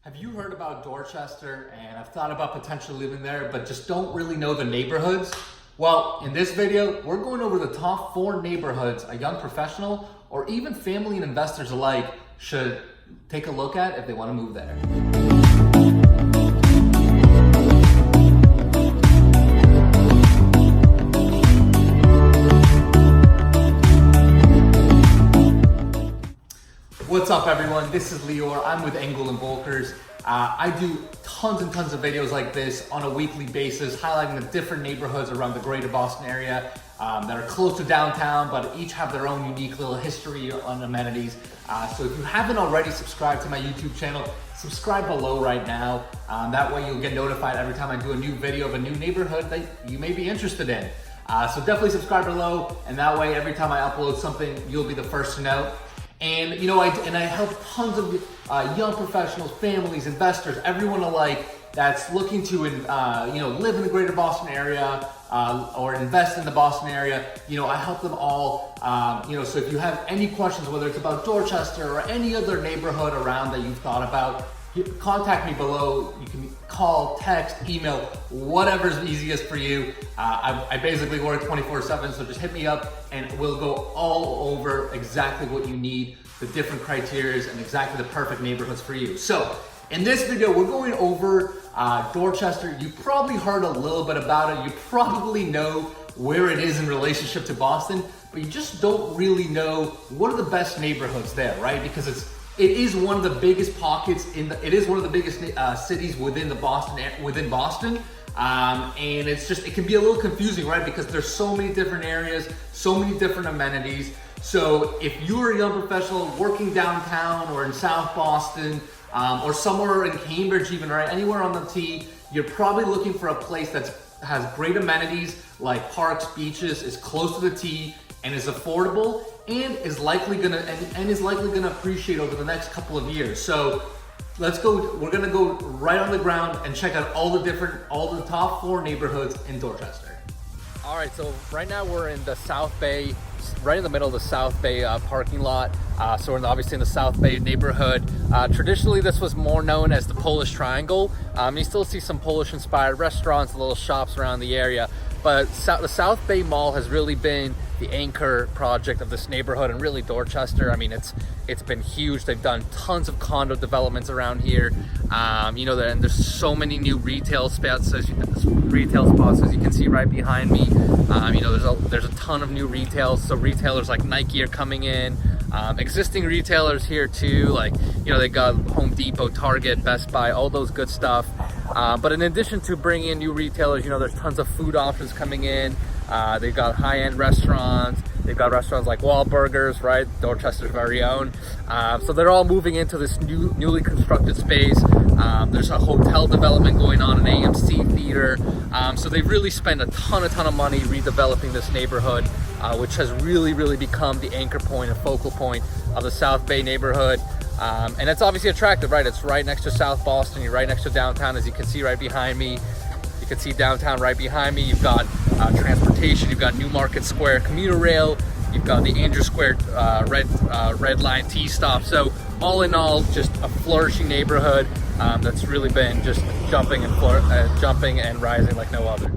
Have you heard about Dorchester and have thought about potentially living there, but just don't really know the neighborhoods? Well, in this video, we're going over the top 4 neighborhoods a young professional or even family and investors alike should take a look at if they want to move there. What's up everyone, this is Lior, I'm with Engel & Volkers. I do tons and tons of videos like this on a weekly basis, highlighting the different neighborhoods around the greater Boston area that are close to downtown, but each have their own unique little history and amenities. So if you haven't already subscribed to my YouTube channel, subscribe below right now. That way you'll get notified every time I do a new video of a new neighborhood that you may be interested in. So definitely subscribe below, and that way every time I upload something, you'll be the first to know. And I help tons of young professionals, families, investors, everyone alike that's looking to live in the greater Boston area or invest in the Boston area. I help them all. So if you have any questions, whether it's about Dorchester or any other neighborhood around that you've thought about, contact me below. You can call, text, email, whatever's easiest for you. I basically work 24/7, so just hit me up and we'll go all over exactly what you need, the different criteria and exactly the perfect neighborhoods for you. So in this video, we're going over Dorchester. You probably heard a little bit about it. You probably know where it is in relationship to Boston, but you just don't really know what are the best neighborhoods there, right? Because it is one of the biggest pockets it is one of the biggest cities within Boston, and it can be a little confusing, right? Because there's so many different areas, so many different amenities. So if you're a young professional working downtown or in South Boston, or somewhere in Cambridge even, right? Anywhere on the T, you're probably looking for a place that has great amenities like parks, beaches, is close to the T, and is affordable, and is likely gonna appreciate over the next couple of years. So let's go. We're gonna go right on the ground and check out all the top 4 neighborhoods in Dorchester. All right, so right now we're in the South Bay, right in the middle of the South Bay parking lot. So we're obviously in the South Bay neighborhood. Traditionally, this was more known as the Polish Triangle. You still see some Polish-inspired restaurants, little shops around the area. But the South Bay Mall has really been the anchor project of this neighborhood, and really Dorchester. I mean, it's been huge. They've done tons of condo developments around here. And there's so many new retail spots as you can see right behind me. There's a ton of new retail. So retailers like Nike are coming in. Existing retailers here too, like they got Home Depot, Target, Best Buy, all those good stuff. But in addition to bringing in new retailers, there's tons of food options coming in. They've got high-end restaurants. They've got restaurants like Wahlburgers, right? Dorchester's very own. So they're all moving into this newly constructed space. There's a hotel development going on, an AMC theater. So they've really spent a ton of money redeveloping this neighborhood, which has really become the anchor point and focal point of the South Bay neighborhood. And it's obviously attractive, right? It's right next to South Boston. You're right next to downtown, as you can see right behind me. You can see downtown right behind me. You've got transportation. You've got Newmarket Square commuter rail. You've got the Andrew Square Red Line T stop. So all in all, just a flourishing neighborhood that's really been just jumping and rising like no other.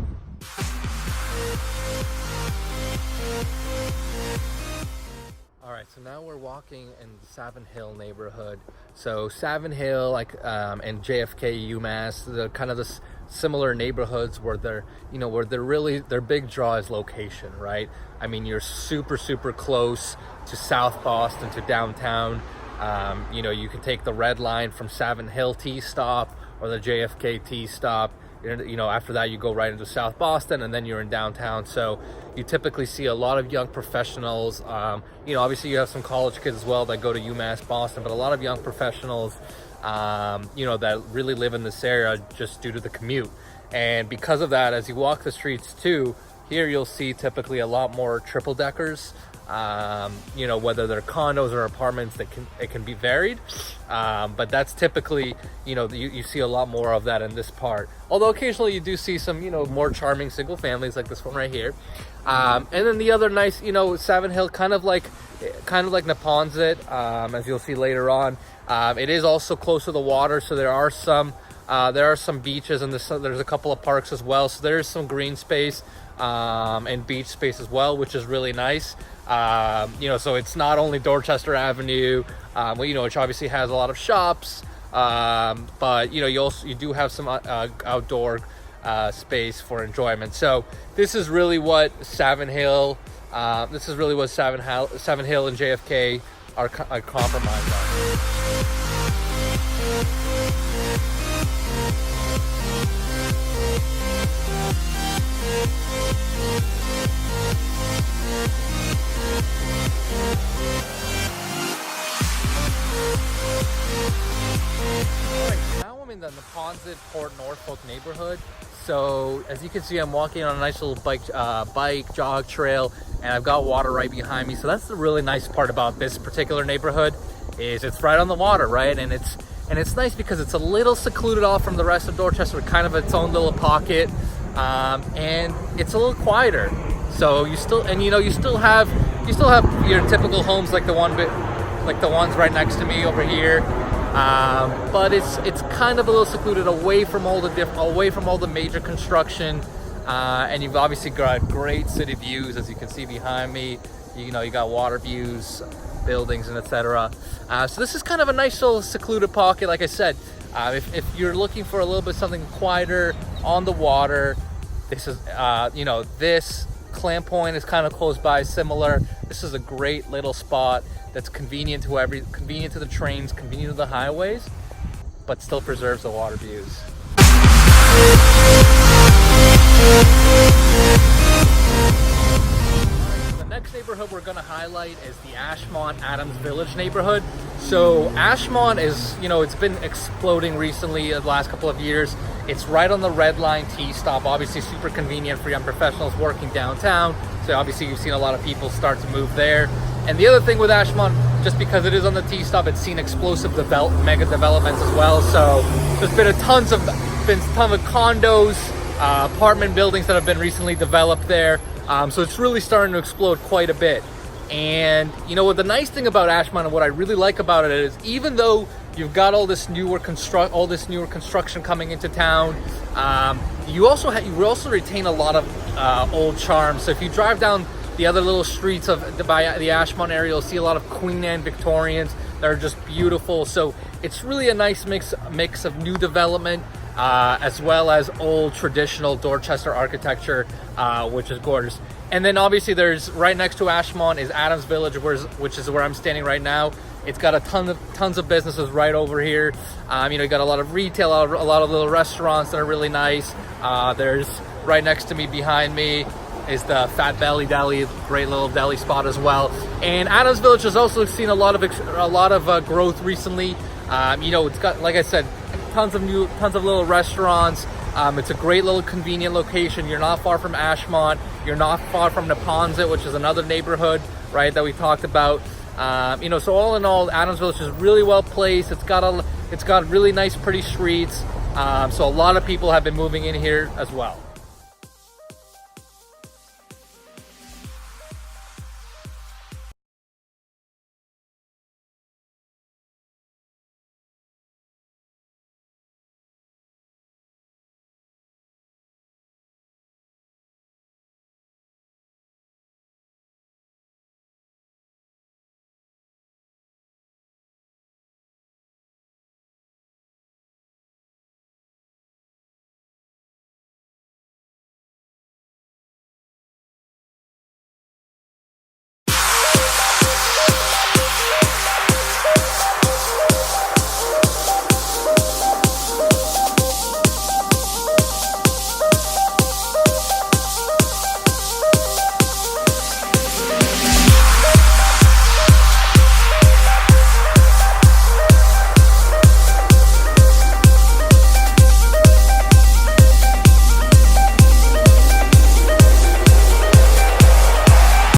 All right, so now we're walking in the Savin Hill neighborhood. So Savin Hill, and JFK, UMass, the kind of the similar neighborhoods where their big draw is location, right? I mean, you're super close to South Boston, to downtown. You can take the Red Line from Savin Hill T stop or the JFK T stop. After that you go right into South Boston, and then you're in downtown. So you typically see a lot of young professionals. Obviously you have some college kids as well that go to UMass Boston, but a lot of young professionals that really live in this area just due to the commute. And because of that, as you walk the streets too, here you'll see typically a lot more triple deckers. Whether they're condos or apartments, it can be varied. But that's typically, you see a lot more of that in this part. Although occasionally you do see some, more charming single families like this one right here. And then the other nice, Savin Hill, kind of like Neponsit, as you'll see later on. It is also close to the water, so there are some beaches, and there's a couple of parks as well. So there's some green space and beach space as well, which is really nice. So it's not only Dorchester Avenue, which obviously has a lot of shops, but you do have some outdoor space for enjoyment. So this is really what Savin Hill, Savin Hill and JFK are compromised on. Now I'm in the Neponsit Port Norfolk neighborhood. So as you can see, I'm walking on a nice little bike jog trail, and I've got water right behind me. So that's the really nice part about this particular neighborhood, is it's right on the water, right? And it's nice because it's a little secluded off from the rest of Dorchester, kind of its own little pocket, and it's a little quieter. So you still have your typical homes like the ones right next to me over here. But it's kind of a little secluded away from all the major construction, and you've obviously got great city views, as you can see behind me. You got water views, buildings, and etc. So this is kind of a nice little secluded pocket. Like I said, if you're looking for a little bit something quieter on the water, this is this Clam Point is kind of close by, similar. This is a great little spot that's convenient to the trains, convenient to the highways, but still preserves the water views. The next neighborhood we're going to highlight is the Ashmont Adams Village neighborhood. So Ashmont is, it's been exploding recently the last couple of years. It's right on the Red Line T stop, obviously super convenient for young professionals working downtown. So obviously you've seen a lot of people start to move there. And the other thing with Ashmont, just because it is on the T stop, it's seen explosive mega developments as well. So there's been a ton of condos, apartment buildings that have been recently developed there. So it's really starting to explode quite a bit. And what the nice thing about Ashmont and what I really like about it is, even though you've got all this newer construction coming into town, you also retain a lot of old charm. So if you drive down the other little streets by the Ashmont area, you'll see a lot of Queen Anne Victorians that are just beautiful. So it's really a nice mix of new development, as well as old traditional Dorchester architecture, which is gorgeous. And then obviously there's right next to Ashmont is Adams Village, which is where I'm standing right now. It's got tons of businesses right over here. You got a lot of retail, a lot of little restaurants that are really nice. There's right next to me, behind me, is the Fat Belly Deli, great little deli spot as well. And Adams Village has also seen a lot of growth recently. It's got, like I said, tons of little restaurants. It's a great little convenient location. You're not far from Ashmont. You're not far from Neponsit, which is another neighborhood, right, that we talked about. So all in all, Adams Village is really well placed. It's got really nice, pretty streets. So a lot of people have been moving in here as well.